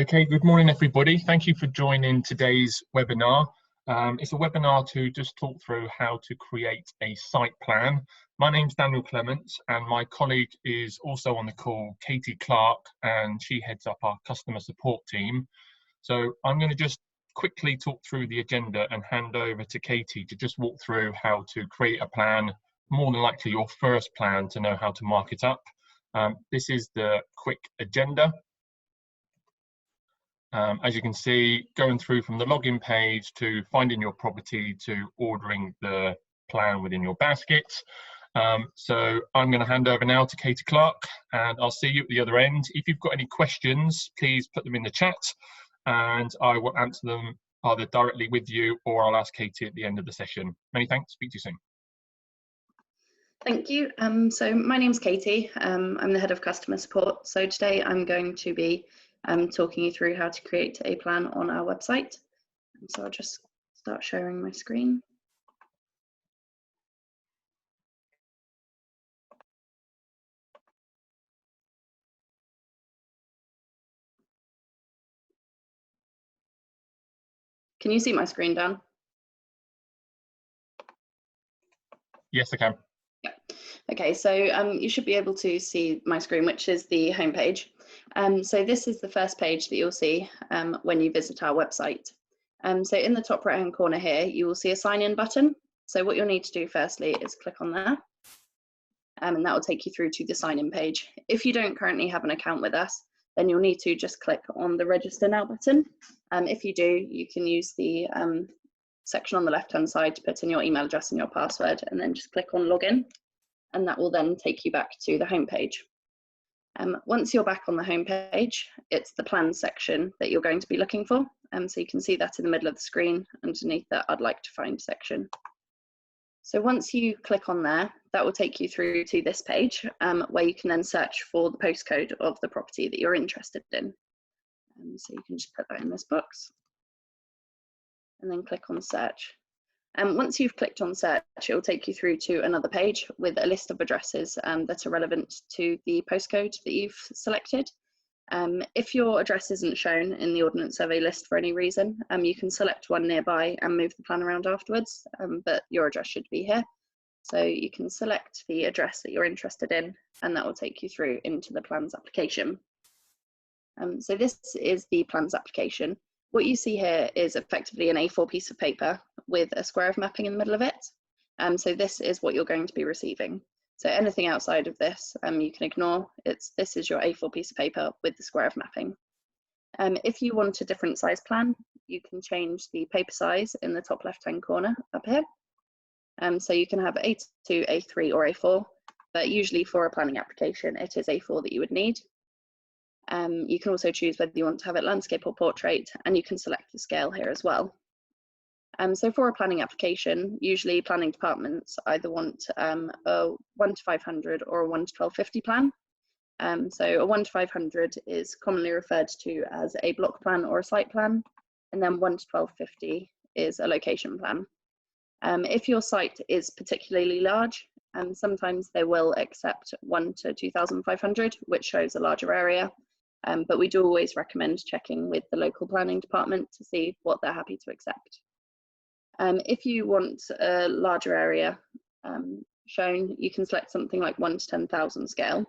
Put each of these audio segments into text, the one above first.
Okay, good morning everybody. Thank you for joining today's webinar. It's a webinar to just talk through how to create a site plan. My name's Daniel Clements and my colleague is also on the call, Katie Clark, and she heads up our customer support team. So I'm going to just quickly talk through the agenda and hand over to Katie to just walk through how to create a plan, more than likely your first plan to know how to mark it up. This is the quick agenda. As you can see, going through from the login page to finding your property to ordering the plan within your basket. So I'm going to hand over now to Katie Clark and I'll see you at the other end. If you've got any questions, please put them in the chat and I will answer them either directly with you or I'll ask Katie at the end of the session. Many thanks. Speak to you soon. Thank you. So my name's Katie. I'm the head of customer support. So today I'm going to be talking you through how to create a plan on our website. So I'll just start sharing my screen. Can you see my screen, Dan? Yes, I can. Yeah. Okay, so you should be able to see my screen, which is the home page. So this is the first page that you'll see when you visit our website. So in the top right hand corner here, you will see a sign in button. So what you'll need to do firstly is click on there. And that will take you through to the sign in page. If you don't currently have an account with us, then you'll need to just click on the register now button. If you do, you can use the section on the left hand side to put in your email address and your password and then just click on login. And that will then take you back to the home page. Once you're back on the home page, it's the plan section that you're going to be looking for. So you can see that in the middle of the screen underneath that I'd like to find section. So once you click on there, that will take you through to this page where you can then search for the postcode of the property that you're interested in. So you can just put that in this box and then click on search. And once you've clicked on search, it will take you through to another page with a list of addresses that are relevant to the postcode that you've selected. If your address isn't shown in the Ordnance Survey list for any reason, you can select one nearby and move the plan around afterwards, but your address should be here. So you can select the address that you're interested in and that will take you through into the plans application. So this is the plans application. What you see here is effectively an A4 piece of paper with a square of mapping in the middle of it. So this is what you're going to be receiving. So anything outside of this, you can ignore. This is your A4 piece of paper with the square of mapping. If you want a different size plan, you can change the paper size in the top left-hand corner up here. So you can have A2, A3 or A4, but usually for a planning application, it is A4 that you would need. You can also choose whether you want to have it landscape or portrait, and you can select the scale here as well. So for a planning application, usually planning departments either want a 1 to 500 or a 1 to 1250 plan. So a 1 to 500 is commonly referred to as a block plan or a site plan, and then 1 to 1250 is a location plan. If your site is particularly large, sometimes they will accept 1 to 2500, which shows a larger area. But we do always recommend checking with the local planning department to see what they're happy to accept. If you want a larger area shown, you can select something like 1 to 10,000 scale.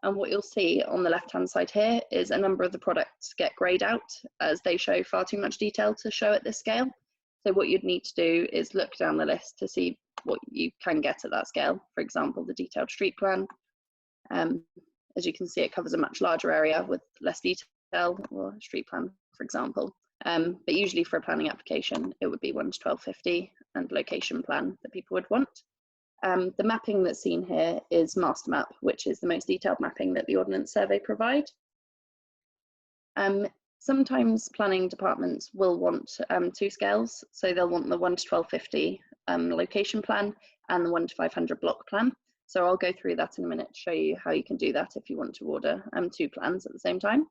And what you'll see on the left-hand side here is a number of the products get greyed out as they show far too much detail to show at this scale. So what you'd need to do is look down the list to see what you can get at that scale. For example, the detailed street plan. As you can see, it covers a much larger area with less detail, or street plan, for example. But usually for a planning application, it would be 1 to 1250 and location plan that people would want. The mapping that's seen here is master map, which is the most detailed mapping that the Ordnance Survey provide. Sometimes planning departments will want 2 scales, so they'll want the 1 to 1250 location plan and the 1 to 500 block plan. So I'll go through that in a minute to show you how you can do that if you want to order 2 plans at the same time.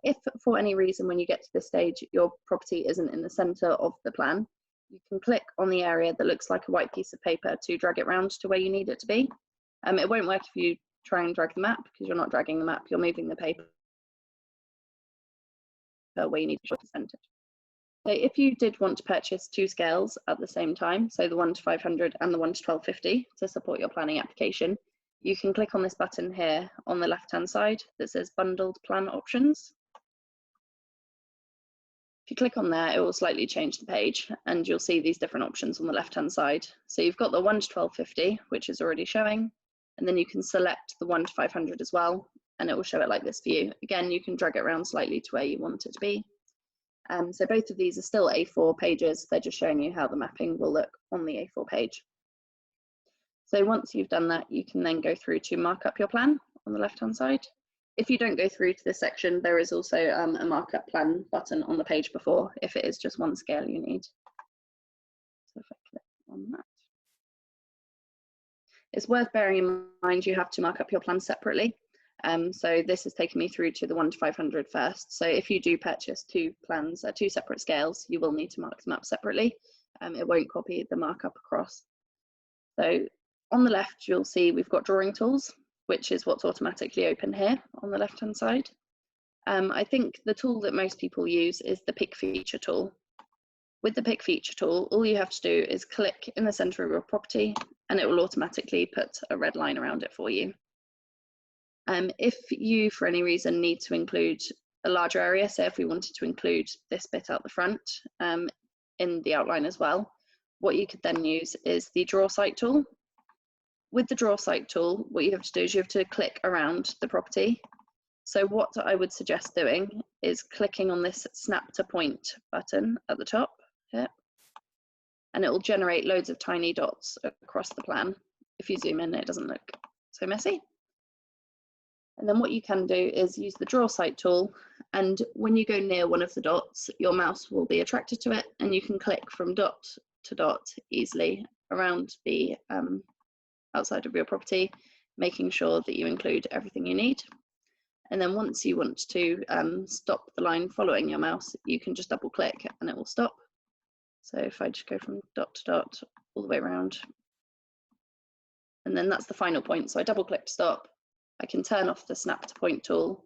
If for any reason when you get to this stage your property isn't in the centre of the plan, you can click on the area that looks like a white piece of paper to drag it round to where you need it to be. It won't work if you try and drag the map because you're not dragging the map, you're moving the paper where you need to be centered. So if you did want to purchase 2 scales at the same time, so the 1:500 and the 1:1250 to support your planning application, you can click on this button here on the left-hand side that says Bundled Plan Options. If you click on there, it will slightly change the page and you'll see these different options on the left-hand side. So you've got the 1:1250, which is already showing, and then you can select the 1:500 as well, and it will show it like this for you. Again, you can drag it around slightly to where you want it to be. So both of these are still A4 pages. They're just showing you how the mapping will look on the A4 page. So once you've done that, you can then go through to mark up your plan on the left-hand side. If you don't go through to this section, there is also a markup plan button on the page before, if it is just 1 scale you need. So if I click on that. It's worth bearing in mind you have to mark up your plan separately. So this has taken me through to the 1:500 first. So if you do purchase 2 plans, 2 separate scales, you will need to mark them up separately. It won't copy the markup across. So on the left, you'll see we've got drawing tools, which is what's automatically open here on the left-hand side. I think the tool that most people use is the Pick Feature tool. With the Pick Feature tool, all you have to do is click in the center of your property and it will automatically put a red line around it for you. If you, for any reason, need to include a larger area, so if we wanted to include this bit out the front in the outline as well, what you could then use is the Draw Site tool. With the Draw Site tool, what you have to do is you have to click around the property. So what I would suggest doing is clicking on this Snap to Point button at the top here, and it will generate loads of tiny dots across the plan. If you zoom in, it doesn't look so messy. And then what you can do is use the Draw Site tool, and when you go near one of the dots, your mouse will be attracted to it, and you can click from dot to dot easily around the outside of your property, making sure that you include everything you need. And then once you want to stop the line following your mouse, you can just double click and it will stop. So if I just go from dot to dot all the way around, and then that's the final point. So I double click to stop. I can turn off the Snap to Point tool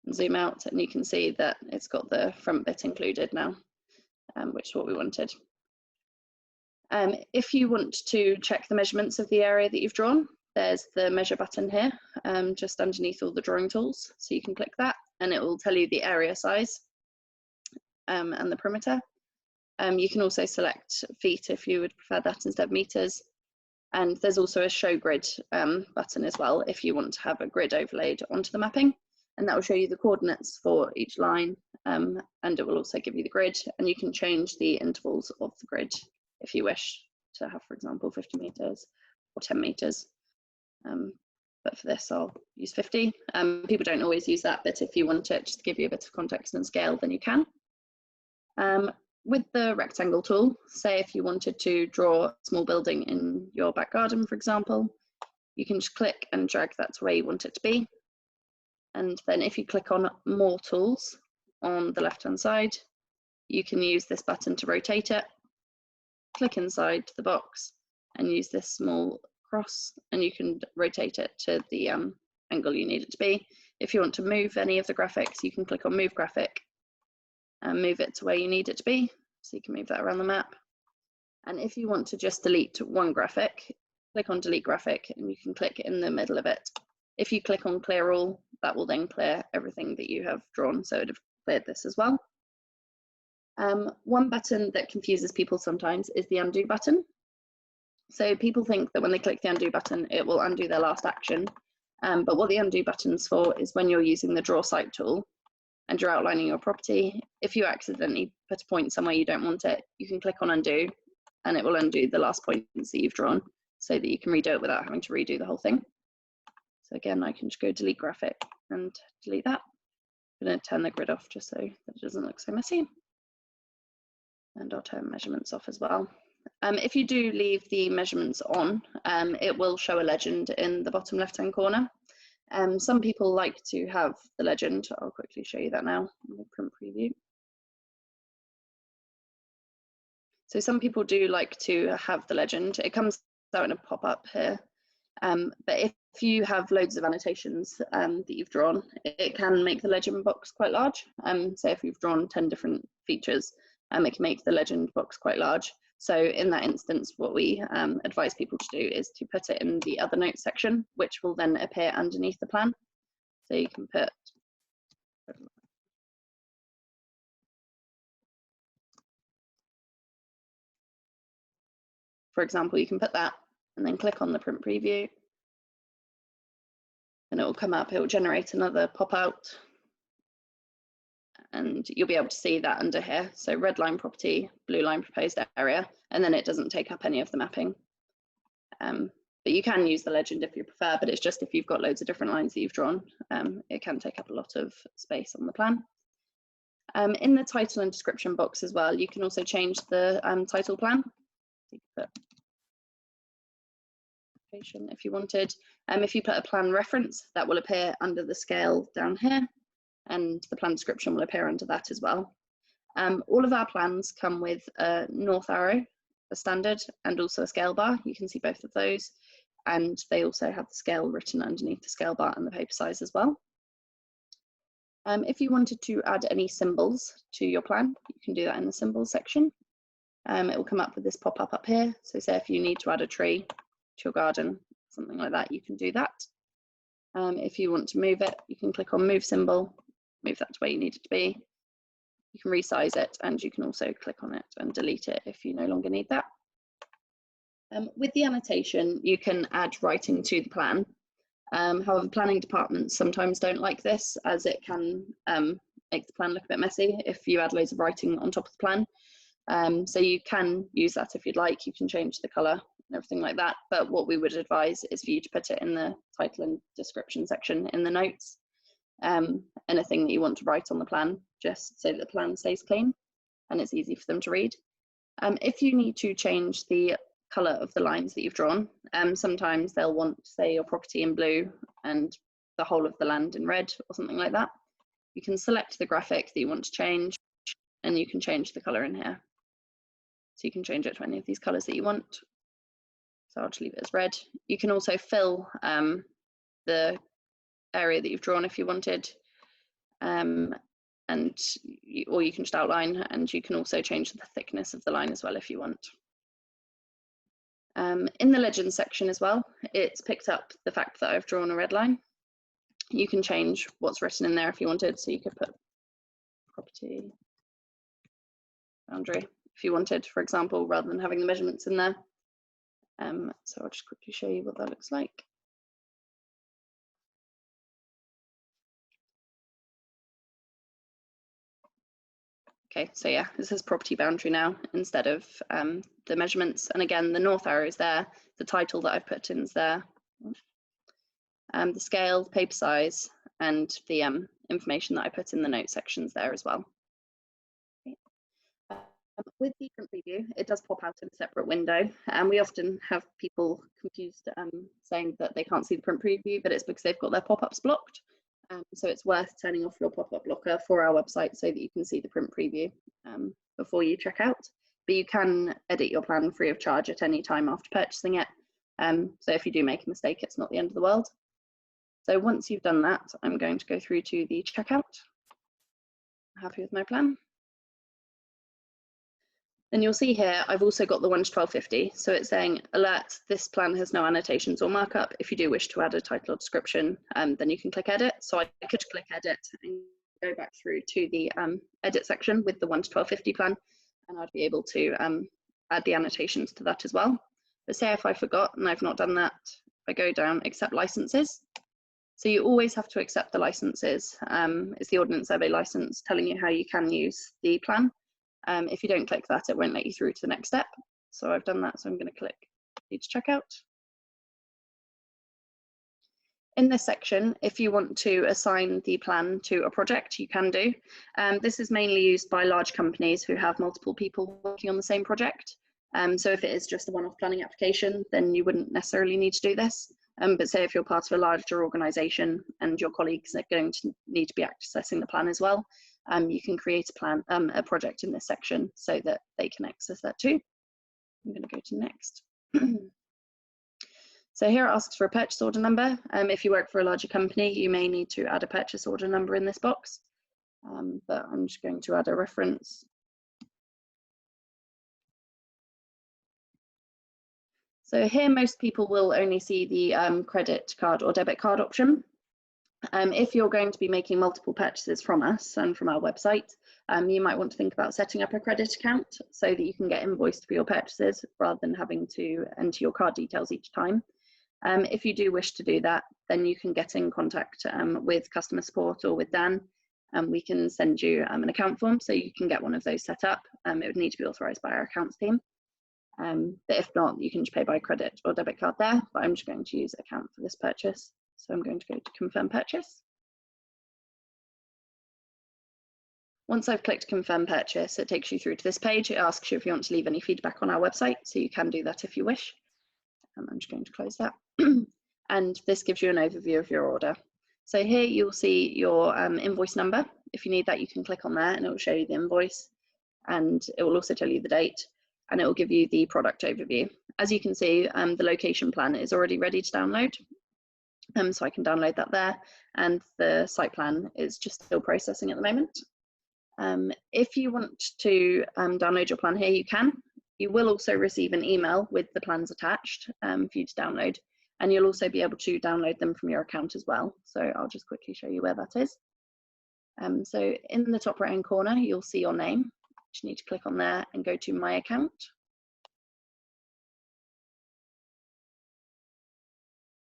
and zoom out, and you can see that it's got the front bit included now, which is what we wanted. If you want to check the measurements of the area that you've drawn, there's the measure button here, just underneath all the drawing tools. So you can click that and it will tell you the area size and the perimeter. You can also select feet if you would prefer that instead of meters. And there's also a show grid button as well if you want to have a grid overlaid onto the mapping, and that will show you the coordinates for each line, and it will also give you the grid, and you can change the intervals of the grid if you wish to have, for example, 50 meters or 10 meters. But for this, I'll use 50. People don't always use that, but if you want it just to give you a bit of context and scale, then you can. With the rectangle tool, say if you wanted to draw a small building in your back garden, for example, you can just click and drag that to where you want it to be. And then if you click on More Tools on the left-hand side, you can use this button to rotate it, click inside the box and use this small cross, and you can rotate it to the angle you need it to be. If you want to move any of the graphics, you can click on Move Graphic and move it to where you need it to be, so you can move that around the map. And if you want to just delete one graphic, click on Delete Graphic and you can click in the middle of it. If you click on Clear All, that will then clear everything that you have drawn, so it would have cleared this as well. One button that confuses people sometimes is the Undo button. So people think that when they click the Undo button, it will undo their last action. But what the Undo button's for is when you're using the Draw Site tool and you're outlining your property, if you accidentally put a point somewhere you don't want it, you can click on Undo and it will undo the last points that you've drawn so that you can redo it without having to redo the whole thing. So again, I can just go Delete Graphic and delete that. I'm going to turn the grid off just so that it doesn't look so messy. And I'll turn measurements off as well. If you do leave the measurements on, it will show a legend in the bottom left-hand corner. Some people like to have the legend. I'll quickly show you that now in the print preview. So some people do like to have the legend. It comes out in a pop-up here. But if you have loads of annotations that you've drawn, it can make the legend box quite large. So if you've drawn 10 different features, it can make the legend box quite large. So in that instance, what we advise people to do is to put it in the other notes section, which will then appear underneath the plan. So you can put, for example, you can put that and then click on the print preview, and it will come up. It will generate another pop-out, and you'll be able to see that under here. So red line property, blue line proposed area, and then it doesn't take up any of the mapping. But you can use the legend if you prefer, but it's just if you've got loads of different lines that you've drawn, it can take up a lot of space on the plan. In the title and description box as well, you can also change the title plan. You can put if you wanted. If you put a plan reference, that will appear under the scale down here, and the plan description will appear under that as well. All of our plans come with a north arrow, a standard, and also a scale bar. You can see both of those, and they also have the scale written underneath the scale bar and the paper size as well. If you wanted to add any symbols to your plan, you can do that in the symbols section. It will come up with this pop-up up here. So say if you need to add a tree to your garden, something like that, you can do that. If you want to move it, you can click on move symbol, move that to where you need it to be. You can resize it, and you can also click on it and delete it if you no longer need that. With the annotation, you can add writing to the plan. However, planning departments sometimes don't like this, as it can make the plan look a bit messy if you add loads of writing on top of the plan. So you can use that if you'd like. You can change the colour and everything like that, but what we would advise is for you to put it in the title and description section in the notes. Anything that you want to write on the plan, just so that the plan stays clean and it's easy for them to read. If you need to change the colour of the lines that you've drawn, sometimes they'll want, say, your property in blue and the whole of the land in red or something like that. You can select the graphic that you want to change, and you can change the colour in here. So you can change it to any of these colours that you want. So I'll just leave it as red. You can also fill the area that you've drawn if you wanted, or you can just outline, and you can also change the thickness of the line as well if you want. In the legend section as well, it's picked up the fact that I've drawn a red line. You can change what's written in there if you wanted, so you could put property boundary if you wanted, for example, rather than having the measurements in there. So I'll just quickly show you what that looks like. Okay, so yeah, this is property boundary now instead of the measurements. And again, the north arrow is there, the title that I've put in is there, the scale, paper size, and the information that I put in the note sections there as well. Okay. With the print preview, it does pop out in a separate window, and we often have people confused saying that they can't see the print preview, but it's because they've got their pop-ups blocked. So it's worth turning off your pop-up blocker for our website so that you can see the print preview before you check out. But you can edit your plan free of charge at any time after purchasing it. So if you do make a mistake, it's not the end of the world. So once you've done that, I'm going to go through to the checkout. Happy with my plan. And you'll see here, I've also got the 1 to 1250. So it's saying, alert, this plan has no annotations or markup. If you do wish to add a title or description, then you can click edit. So I could click edit and go back through to the edit section with the 1 to 1250 plan, and I'd be able to add the annotations to that as well. But say if I forgot and I've not done that, I go down, accept licenses. So you always have to accept the licenses. It's the Ordnance Survey license telling you how you can use the plan. If you don't click that, it won't let you through to the next step. So I've done that, so I'm going to click need to check out. In this section, if you want to assign the plan to a project, you can do. This is mainly used by large companies who have multiple people working on the same project. So if it is just a one-off planning application, then you wouldn't necessarily need to do this. But say if you're part of a larger organisation and your colleagues are going to need to be accessing the plan as well, you can create a project in this section so that they can access that too. I'm going to go to next. So here it asks for a purchase order number. If you work for a larger company, you may need to add a purchase order number in this box, but I'm just going to add a reference. So here most people will only see the credit card or debit card option. If you're going to be making multiple purchases from us and from our website, you might want to think about setting up a credit account so that you can get invoiced for your purchases rather than having to enter your card details each time. If you do wish to do that, then you can get in contact with customer support or with Dan, and we can send you an account form so you can get one of those set up. It would need to be authorised by our accounts team. But if not, you can just pay by credit or debit card there, but I'm just going to use account for this purchase. So I'm going to go to confirm purchase. Once I've clicked confirm purchase, it takes you through to this page. It asks you if you want to leave any feedback on our website, so you can do that if you wish. I'm just going to close that. And this gives you an overview of your order. So here you'll see your invoice number. If you need that, you can click on there and it will show you the invoice, and it will also tell you the date, and it will give you the product overview. As you can see, the location plan is already ready to download. So I can download that there, and the site plan is just still processing at the moment. If you want to download your plan here, you can. You will also receive an email with the plans attached for you to download, and you'll also be able to download them from your account as well. So I'll just quickly show you where that is. So in the top right hand corner, you'll see your name. You just need to click on there and go to My Account.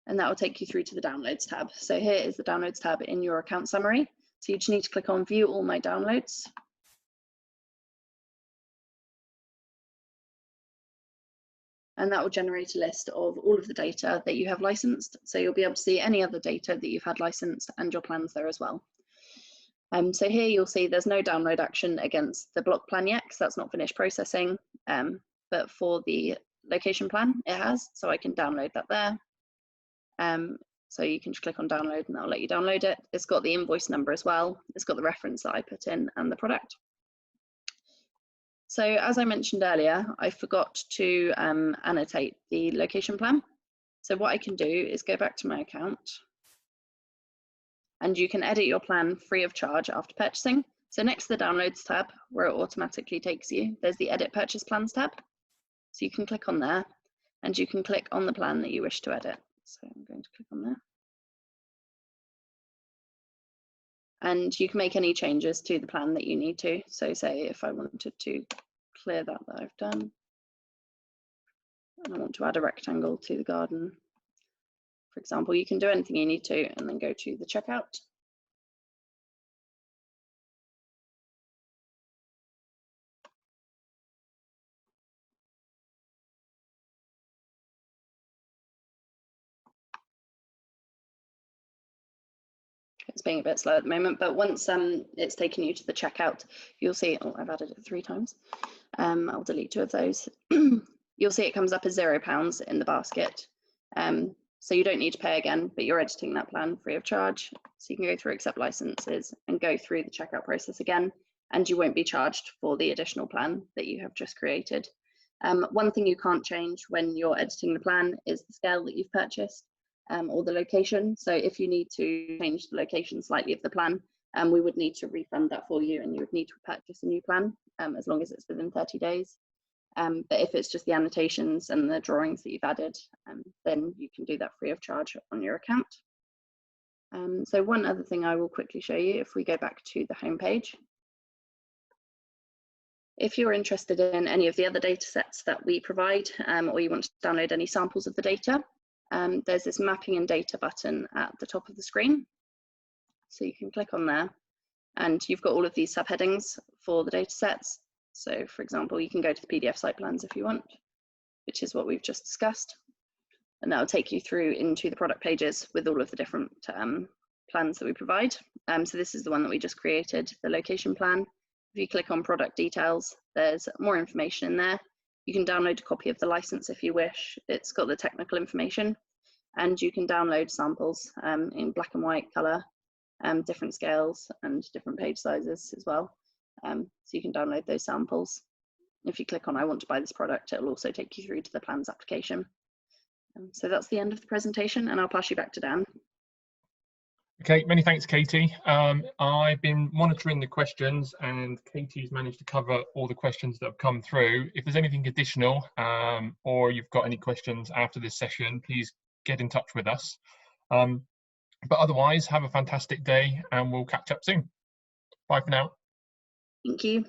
And that will take you through to the Downloads tab. So here is the Downloads tab in your account summary. So you just need to click on View All My Downloads. And that will generate a list of all of the data that you have licensed. So you'll be able to see any other data that you've had licensed and your plans there as well. So here you'll see there's no download action against the block plan yet, because that's not finished processing. But for the location plan, it has. So I can download that there. So you can just click on download and that'll let you download it. It's got the invoice number as well. It's got the reference that I put in and the product. So as I mentioned earlier, I forgot to annotate the location plan. So what I can do is go back to my account, and you can edit your plan free of charge after purchasing. So next to the Downloads tab, where it automatically takes you, there's the Edit Purchase Plans tab. So you can click on there, and you can click on the plan that you wish to edit. So I'm going to click on there. And you can make any changes to the plan that you need to. So say if I wanted to clear that I've done, and I want to add a rectangle to the garden, for example, you can do anything you need to and then go to the checkout. It's being a bit slow at the moment, but once it's taken you to the checkout, you'll see, oh, I've added it 3 times. I'll delete 2 of those. You'll see it comes up as £0 in the basket. So you don't need to pay again, but you're editing that plan free of charge. So you can go through accept licenses and go through the checkout process again, and you won't be charged for the additional plan that you have just created. One thing you can't change when you're editing the plan is the scale that you've purchased. Or the location. So if you need to change the location slightly of the plan, we would need to refund that for you, and you would need to purchase a new plan as long as it's within 30 days. But if it's just the annotations and the drawings that you've added, then you can do that free of charge on your account. So one other thing I will quickly show you, if we go back to the home page. If you're interested in any of the other data sets that we provide, or you want to download any samples of the data, there's this mapping and data button at the top of the screen. So you can click on there, and you've got all of these subheadings for the data sets. So for example, you can go to the PDF site plans if you want, which is what we've just discussed. And that will take you through into the product pages with all of the different plans that we provide. So this is the one that we just created, the location plan. If you click on product details, there's more information in there. You can download a copy of the license if you wish. It's got the technical information, and you can download samples in black and white color, different scales and different page sizes as well. So you can download those samples. If you click on I want to buy this product, it will also take you through to the plans application. So that's the end of the presentation, and I'll pass you back to Dan. Okay, many thanks, Katie. I've been monitoring the questions, and Katie's managed to cover all the questions that have come through. If there's anything additional, or you've got any questions after this session, please get in touch with us. But otherwise, have a fantastic day, and we'll catch up soon. Bye for now. Thank you.